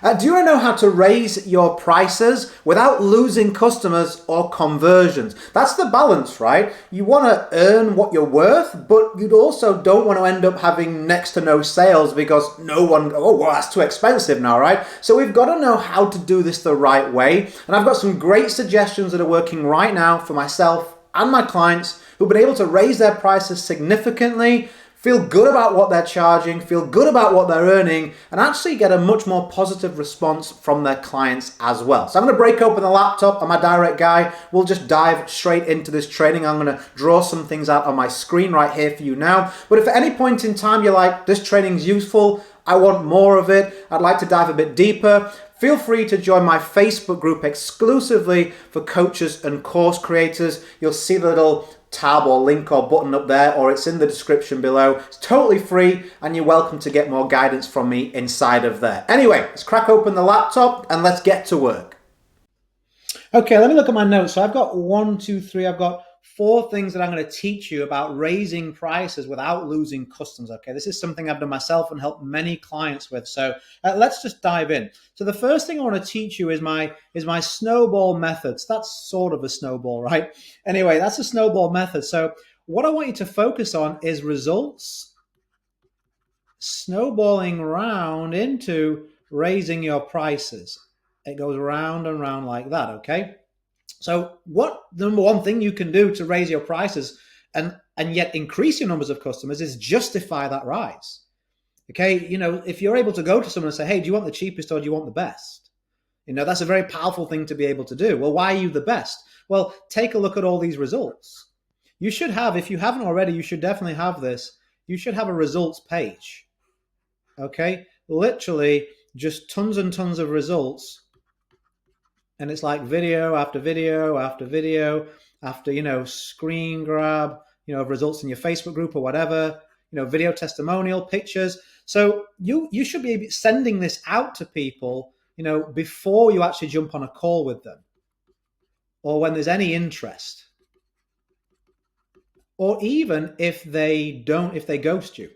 Do you want to know how to raise your prices without losing customers or conversions? That's the balance, right? You want to earn what you're worth, but you also don't want to end up having next to no sales because no one, oh, well, that's too expensive now, right? So we've got to know how to do this the right way. And I've got some great suggestions that are working right now for myself and my clients who've been able to raise their prices significantly, feel good about what they're charging, feel good about what they're earning, and actually get a much more positive response from their clients as well. So I'm going to break open the laptop on my direct guy. We'll just dive straight into this training. I'm going to draw some things out on my screen right here for you now. But if at any point in time you're like, this training's useful, I want more of it, I'd like to dive a bit deeper, feel free to join my Facebook group exclusively for coaches and course creators. You'll see the little tab or link or button up there, or it's in the description below. It's totally free and you're welcome to get more guidance from me inside of there. Anyway, let's crack open the laptop and let's get to work. Okay, let me look at my notes. So I've got I've got 4 things that I'm going to teach you about raising prices without losing customers. Okay, this is something I've done myself and helped many clients with. So let's just dive in. So the first thing I want to teach you is my snowball methods. That's sort of a snowball, right? Anyway, that's a snowball method. So what I want you to focus on is results snowballing round into raising your prices. It goes round and round like that, okay? So what the number one thing you can do to raise your prices and yet increase your numbers of customers is justify that rise. Okay, if you're able to go to someone and say, hey, do you want the cheapest or do you want the best? That's a very powerful thing to be able to do. Well, why are you the best? Well, take a look at all these results. You should have, if you haven't already, you should definitely have this. You should have a results page. Okay, literally just tons and tons of results. And it's like video after video after video after, screen grab, of results in your Facebook group or whatever, video testimonial, pictures. So you should be sending this out to people, before you actually jump on a call with them or when there's any interest, or even if they ghost you.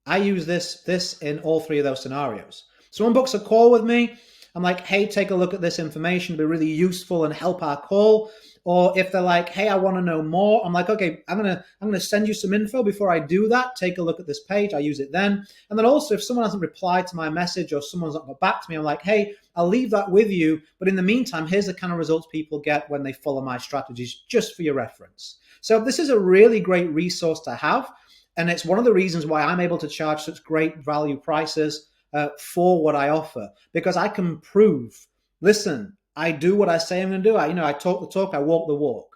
I use this in all 3 of those scenarios. Someone books a call with me, I'm like, hey, take a look at this information. It'll be really useful and help our call. Or if they're like, hey, I want to know more, I'm like, okay, I'm gonna send you some info. Before I do that, take a look at this page. I use it then. And then also, if someone hasn't replied to my message or someone's not got back to me, I'm like, hey, I'll leave that with you. But in the meantime, here's the kind of results people get when they follow my strategies, just for your reference. So this is a really great resource to have. And it's one of the reasons why I'm able to charge such great value prices for what I offer, because I can prove, listen, I do what I say I'm going to do. I talk the talk, I walk the walk.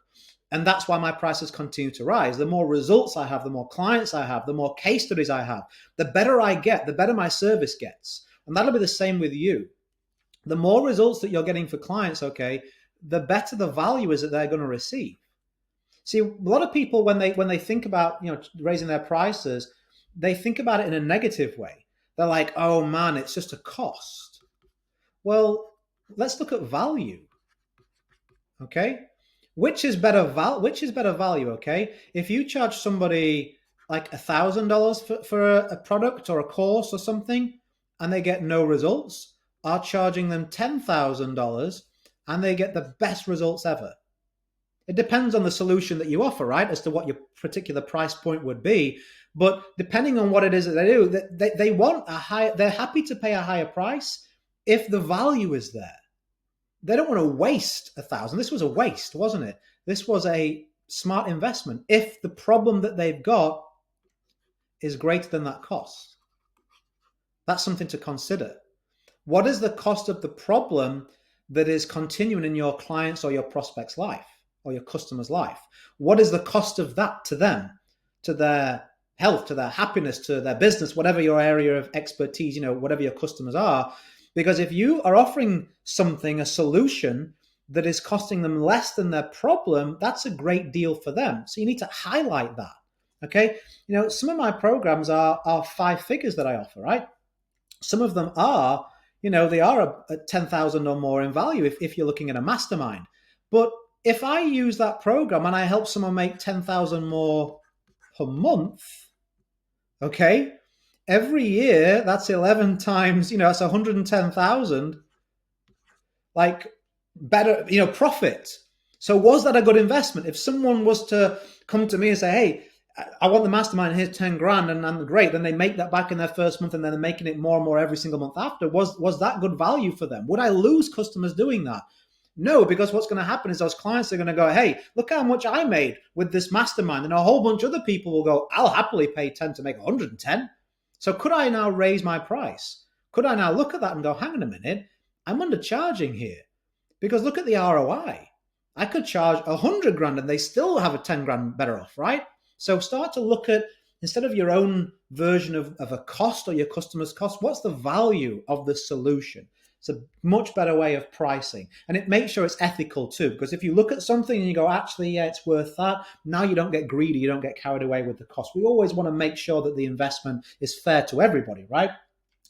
And that's why my prices continue to rise. The more results I have, the more clients I have, the more case studies I have, the better I get, the better my service gets. And that'll be the same with you. The more results that you're getting for clients, okay, the better the value is that they're going to receive. See, a lot of people, when they think about raising their prices, they think about it in a negative way. They're like, oh man, it's just a cost. Well, let's look at value. Okay, which is better value? Okay, if you charge somebody like $1,000 for a product or a course or something, and they get no results, are charging them $10,000 and they get the best results ever. It depends on the solution that you offer, right, as to what your particular price point would be. But depending on what it is that they do, they want they're happy to pay a higher price if the value is there. They don't want to waste $1,000. This was a waste, wasn't it? This was a smart investment if the problem that they've got is greater than that cost. That's something to consider. What is the cost of the problem that is continuing in your client's or your prospect's life or your customer's life? What is the cost of that to them, to their health, to their happiness, to their business, whatever your area of expertise, whatever your customers are? Because if you are offering something, a solution that is costing them less than their problem, that's a great deal for them. So you need to highlight that. Okay. Some of my programs are 5 figures that I offer, right? Some of them are, they are at 10,000 or more in value if you're looking at a mastermind. But if I use that program and I help someone make 10,000 more per month, okay, Every year, that's 11 times, that's 110,000, like better, profit. So was that a good investment? If someone was to come to me and say, hey, I want the mastermind, here's 10 grand, and I'm great, then they make that back in their first month, and then they're making it more and more every single month after. Was that good value for them? Would I lose customers doing that? No, because what's going to happen is those clients are going to go, hey, look how much I made with this mastermind. And a whole bunch of other people will go, I'll happily pay 10 to make 110. So could I now raise my price? Could I now look at that and go, hang on a minute, I'm undercharging here? Because look at the ROI. I could charge 100 grand and they still have a 10 grand better off, right? So start to look at, instead of your own version of a cost or your customer's cost, what's the value of the solution? It's a much better way of pricing. And it makes sure it's ethical too, because if you look at something and you go, actually, yeah, it's worth that, now you don't get greedy, you don't get carried away with the cost. We always want to make sure that the investment is fair to everybody, right?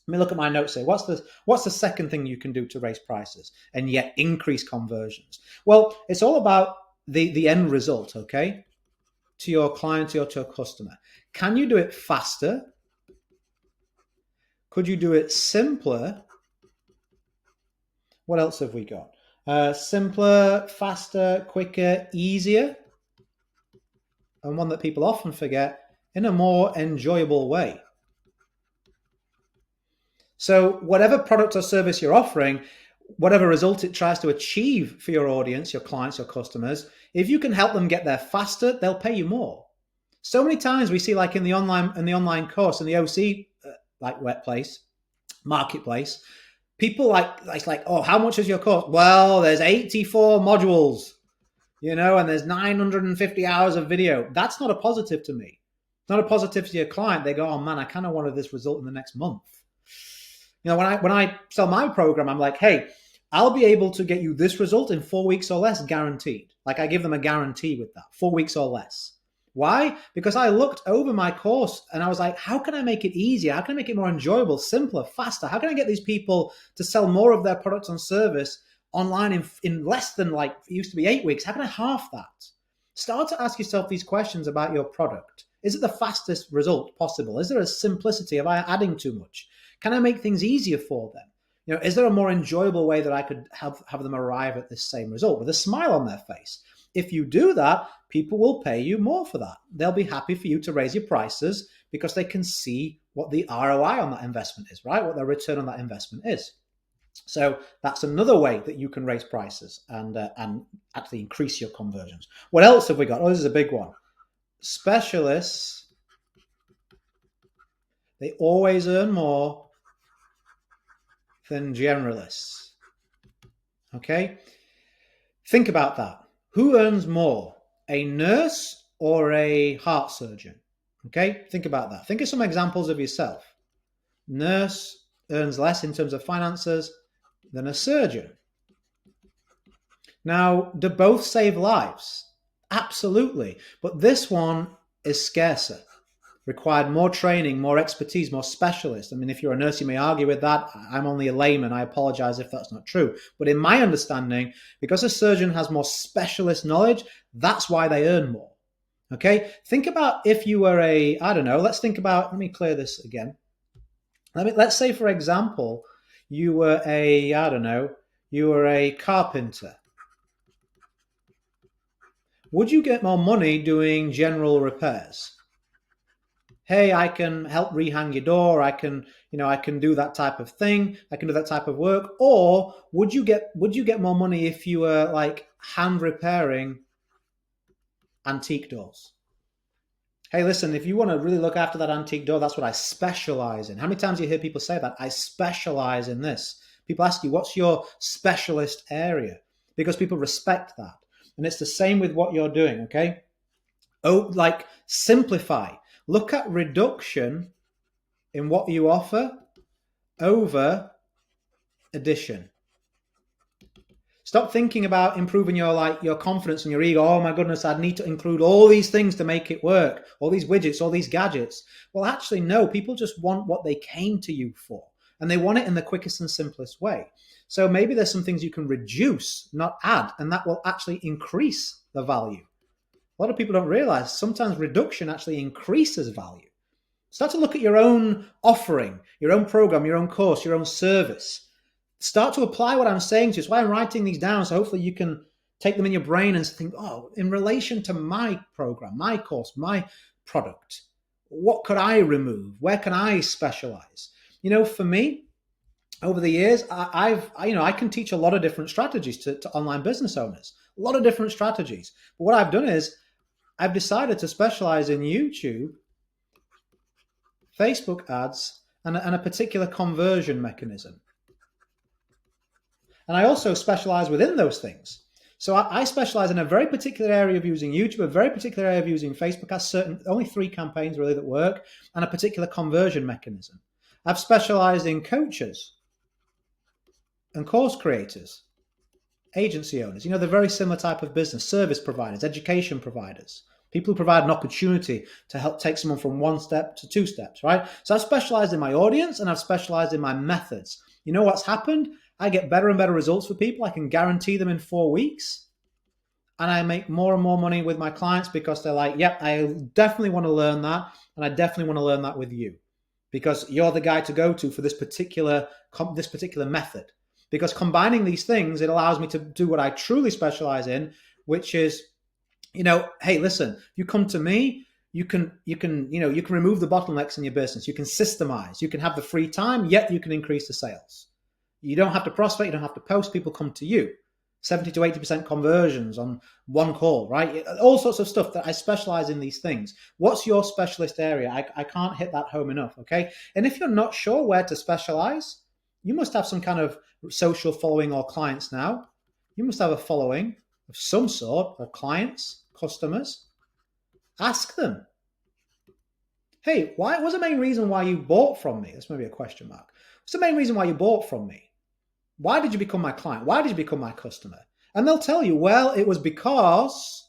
Let me look at my notes here. What's the second thing you can do to raise prices and yet increase conversions? Well, it's all about the end result, okay? To your client or to your customer. Can you do it faster? Could you do it simpler? What else have we got? Simpler, faster, quicker, easier. And one that people often forget, in a more enjoyable way. So whatever product or service you're offering, whatever result it tries to achieve for your audience, your clients, your customers, if you can help them get there faster, they'll pay you more. So many times we see, like in the online course, in the OC marketplace, people like, oh, how much is your course? Well, there's 84 modules, and there's 950 hours of video. That's not a positive to me. It's not a positive to your client. They go, oh man, I kind of wanted this result in the next month. When I sell my program, I'm like, hey, I'll be able to get you this result in 4 weeks or less, guaranteed. Like I give them a guarantee with that, 4 weeks or less. Why? Because I looked over my course and I was like, how can I make it easier? How can I make it more enjoyable, simpler, faster? How can I get these people to sell more of their products and service online in less than, like, it used to be 8 weeks? How can I half that? Start to ask yourself these questions about your product. Is it the fastest result possible? Is there a simplicity? Am I adding too much? Can I make things easier for them? Is there a more enjoyable way that I could have them arrive at this same result with a smile on their face? If you do that, people will pay you more for that. They'll be happy for you to raise your prices because they can see what the ROI on that investment is, right? What the return on that investment is. So that's another way that you can raise prices and actually increase your conversions. What else have we got? Oh, this is a big one. Specialists, they always earn more than generalists. Okay? Think about that. Who earns more, a nurse or a heart surgeon? Okay? Think about that. Think of some examples of yourself. Nurse earns less in terms of finances than a surgeon. Now, do both save lives? Absolutely. But this one is scarcer. Required more training, more expertise, more specialists. I mean, if you're a nurse, you may argue with that. I'm only a layman. I apologize if that's not true. But in my understanding, because a surgeon has more specialist knowledge, that's why they earn more. Okay? Think about if you were let me clear this again. Let's say, for example, you were a carpenter. Would you get more money doing general repairs? Hey, I can help rehang your door. I can do that type of thing. I can do that type of work. Or would you get more money if you were like hand repairing antique doors? Hey, listen, if you want to really look after that antique door, that's what I specialize in. How many times do you hear people say that? I specialize in this. People ask you, what's your specialist area? Because people respect that. And it's the same with what you're doing, okay? Oh, like simplify. Look at reduction in what you offer over addition. Stop thinking about improving your confidence and your ego. Oh my goodness, I'd need to include all these things to make it work. All these widgets, all these gadgets. Well, actually, no. People just want what they came to you for. And they want it in the quickest and simplest way. So maybe there's some things you can reduce, not add. And that will actually increase the value. A lot of people don't realize sometimes reduction actually increases value. Start to look at your own offering, your own program, your own course, your own service. Start to apply what I'm saying to you. That's why I'm writing these down, so hopefully you can take them in your brain and think, oh, in relation to my program, my course, my product, what could I remove? Where can I specialize? For me, over the years, I can teach a lot of different strategies to online business owners, a lot of different strategies. But what I've done is I've decided to specialize in YouTube, Facebook ads, and a particular conversion mechanism. And I also specialize within those things. So I specialize in a very particular area of using YouTube, a very particular area of using Facebook ads, only 3 campaigns really that work, and a particular conversion mechanism. I've specialized in coaches and course creators, agency owners. They're very similar type of business, service providers, education providers, people who provide an opportunity to help take someone from 1 step to 2 steps, right? So I've specialized in my audience and I've specialized in my methods. You know what's happened? I get better and better results for people. I can guarantee them in 4 weeks. And I make more and more money with my clients because they're like, yep, I definitely want to learn that. And I definitely want to learn that with you because you're the guy to go to for this particular method. Because combining these things, it allows me to do what I truly specialize in, which is, hey, listen, you come to me, you can remove the bottlenecks in your business. You can systemize, you can have the free time, yet you can increase the sales. You don't have to prospect, you don't have to post, people come to you. 70 to 80% conversions on 1 call, right? All sorts of stuff that I specialize in these things. What's your specialist area? I can't hit that home enough, okay? And if you're not sure where to specialize, you must have some kind of social following or clients now. You must have a following of some sort of clients, customers. Ask them, hey, what's the main reason why you bought from me? That's maybe a question mark. What's the main reason why you bought from me? Why did you become my client? Why did you become my customer? And they'll tell you, well, it was because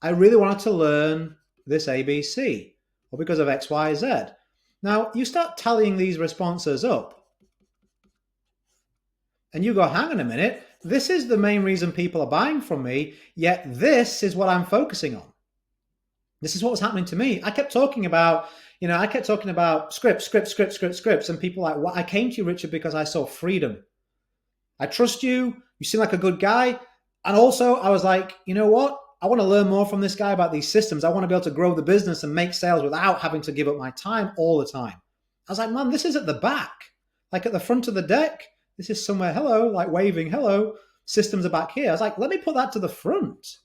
I really wanted to learn this ABC or because of X, Y, Z. Now, you start tallying these responses up and you go, hang on a minute, this is the main reason people are buying from me, yet this is what I'm focusing on. This is what was happening to me. I kept talking about scripts, and people like, well, I came to you, Richard, because I saw freedom. I trust you. You seem like a good guy. And also I was like, you know what? I want to learn more from this guy about these systems. I want to be able to grow the business and make sales without having to give up my time all the time. I was like, man, this is at the back. Like at the front of the deck, this is somewhere, hello, like waving, hello, systems are back here. I was like, let me put that to the front.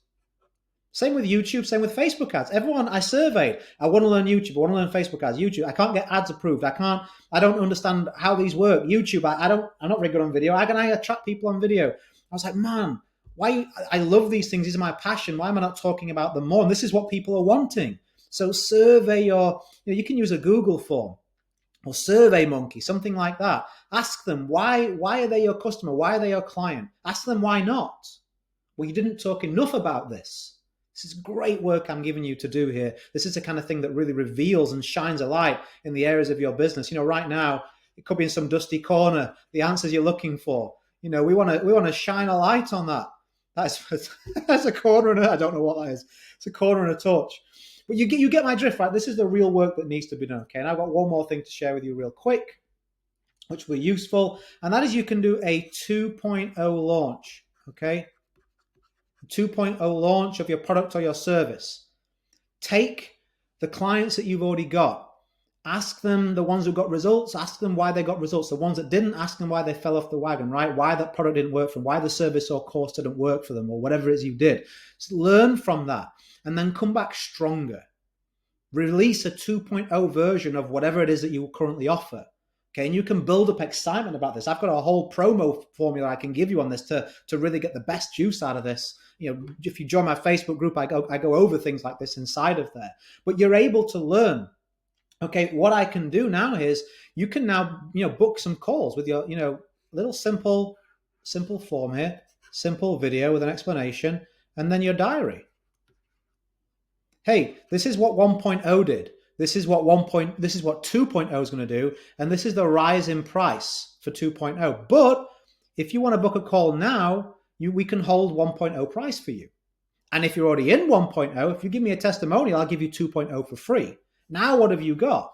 Same with YouTube, same with Facebook ads. Everyone I surveyed, I want to learn YouTube, I want to learn Facebook ads. YouTube, I can't get ads approved. I don't understand how these work. YouTube, I'm not very good on video. How can I attract people on video? I was like, man, I love these things. These are my passion. Why am I not talking about them more? And this is what people are wanting. So survey you can use a Google form or Survey Monkey, something like that. Ask them, why are they your customer? Why are they your client? Ask them, why not? Well, you didn't talk enough about this. This is great work I'm giving you to do here. This is the kind of thing that really reveals and shines a light in the areas of your business. Right now, it could be in some dusty corner, the answers you're looking for. We want to shine a light on that. That's a corner, and I don't know what that is. It's a corner and a torch. But you get my drift, right? This is the real work that needs to be done, okay? And I've got one more thing to share with you real quick, which will be useful, and that is you can do a 2.0 launch, okay? 2.0 launch of your product or your service. Take the clients that you've already got. Ask them, the ones who got results, ask them why they got results. The ones that didn't, ask them why they fell off the wagon, right? Why that product didn't work for them, why the service or course didn't work for them, or whatever it is you did. Just learn from that and then come back stronger. Release a 2.0 version of whatever it is that you currently offer. Okay, and you can build up excitement about this. I've got a whole promo formula I can give you on this to really get the best juice out of this. If you join my Facebook group, I go over things like this inside of there. But you're able to learn. Okay, what I can do now is you can now book some calls with your little simple form here, simple video with an explanation, and then your diary. Hey, this is what 1.0 did. This is what 2.0 is going to do, and this is the rise in price for 2.0. But if you want to book a call now, we can hold 1.0 price for you. And if you're already in 1.0, if you give me a testimonial, I'll give you 2.0 for free. Now what have you got?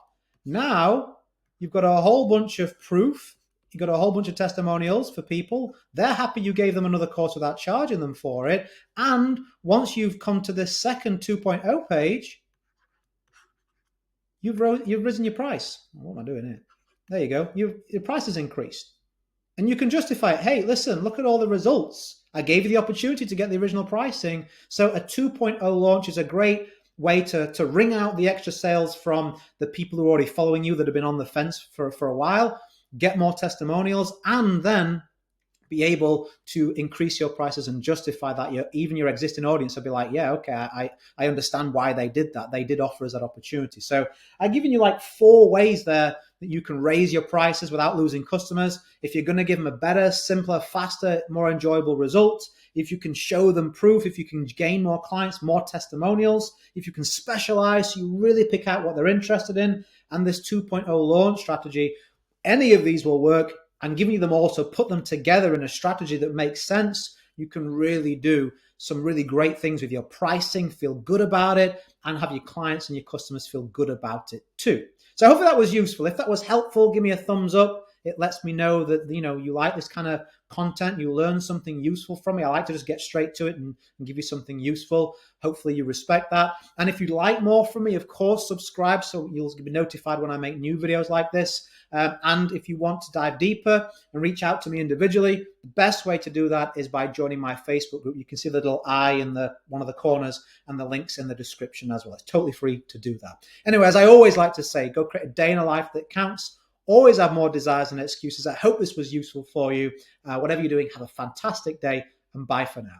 Now you've got a whole bunch of proof. You've got a whole bunch of testimonials for people. They're happy you gave them another course without charging them for it. And once you've come to this second 2.0 page, you've risen your price. What am I doing here? There you go. Your price has increased. And you can justify it. Hey, listen, look at all the results. I gave you the opportunity to get the original pricing. So a 2.0 launch is a great way to wring out the extra sales from the people who are already following you that have been on the fence for a while, get more testimonials, and then be able to increase your prices and justify that. Even your existing audience will be like, yeah, okay, I understand why they did that. They did offer us that opportunity. So I've given you like 4 ways there that you can raise your prices without losing customers. If you're going to give them a better, simpler, faster, more enjoyable result, if you can show them proof, if you can gain more clients, more testimonials, if you can specialize, so you really pick out what they're interested in, and this 2.0 launch strategy, any of these will work. And giving you them all to put them together in a strategy that makes sense, you can really do some really great things with your pricing, feel good about it, and have your clients and your customers feel good about it too. So hopefully that was useful. If that was helpful, give me a thumbs up. It lets me know that you like this kind of content, you learn something useful from me. I like to just get straight to it and give you something useful. Hopefully you respect that. And if you'd like more from me, of course, subscribe so you'll be notified when I make new videos like this. And if you want to dive deeper and reach out to me individually, the best way to do that is by joining my Facebook group. You can see the little I in one of the corners and the links in the description as well. It's totally free to do that. Anyway, as I always like to say, go create a day in a life that counts. Always have more desires than excuses. I hope this was useful for you. Whatever you're doing, have a fantastic day, and bye for now.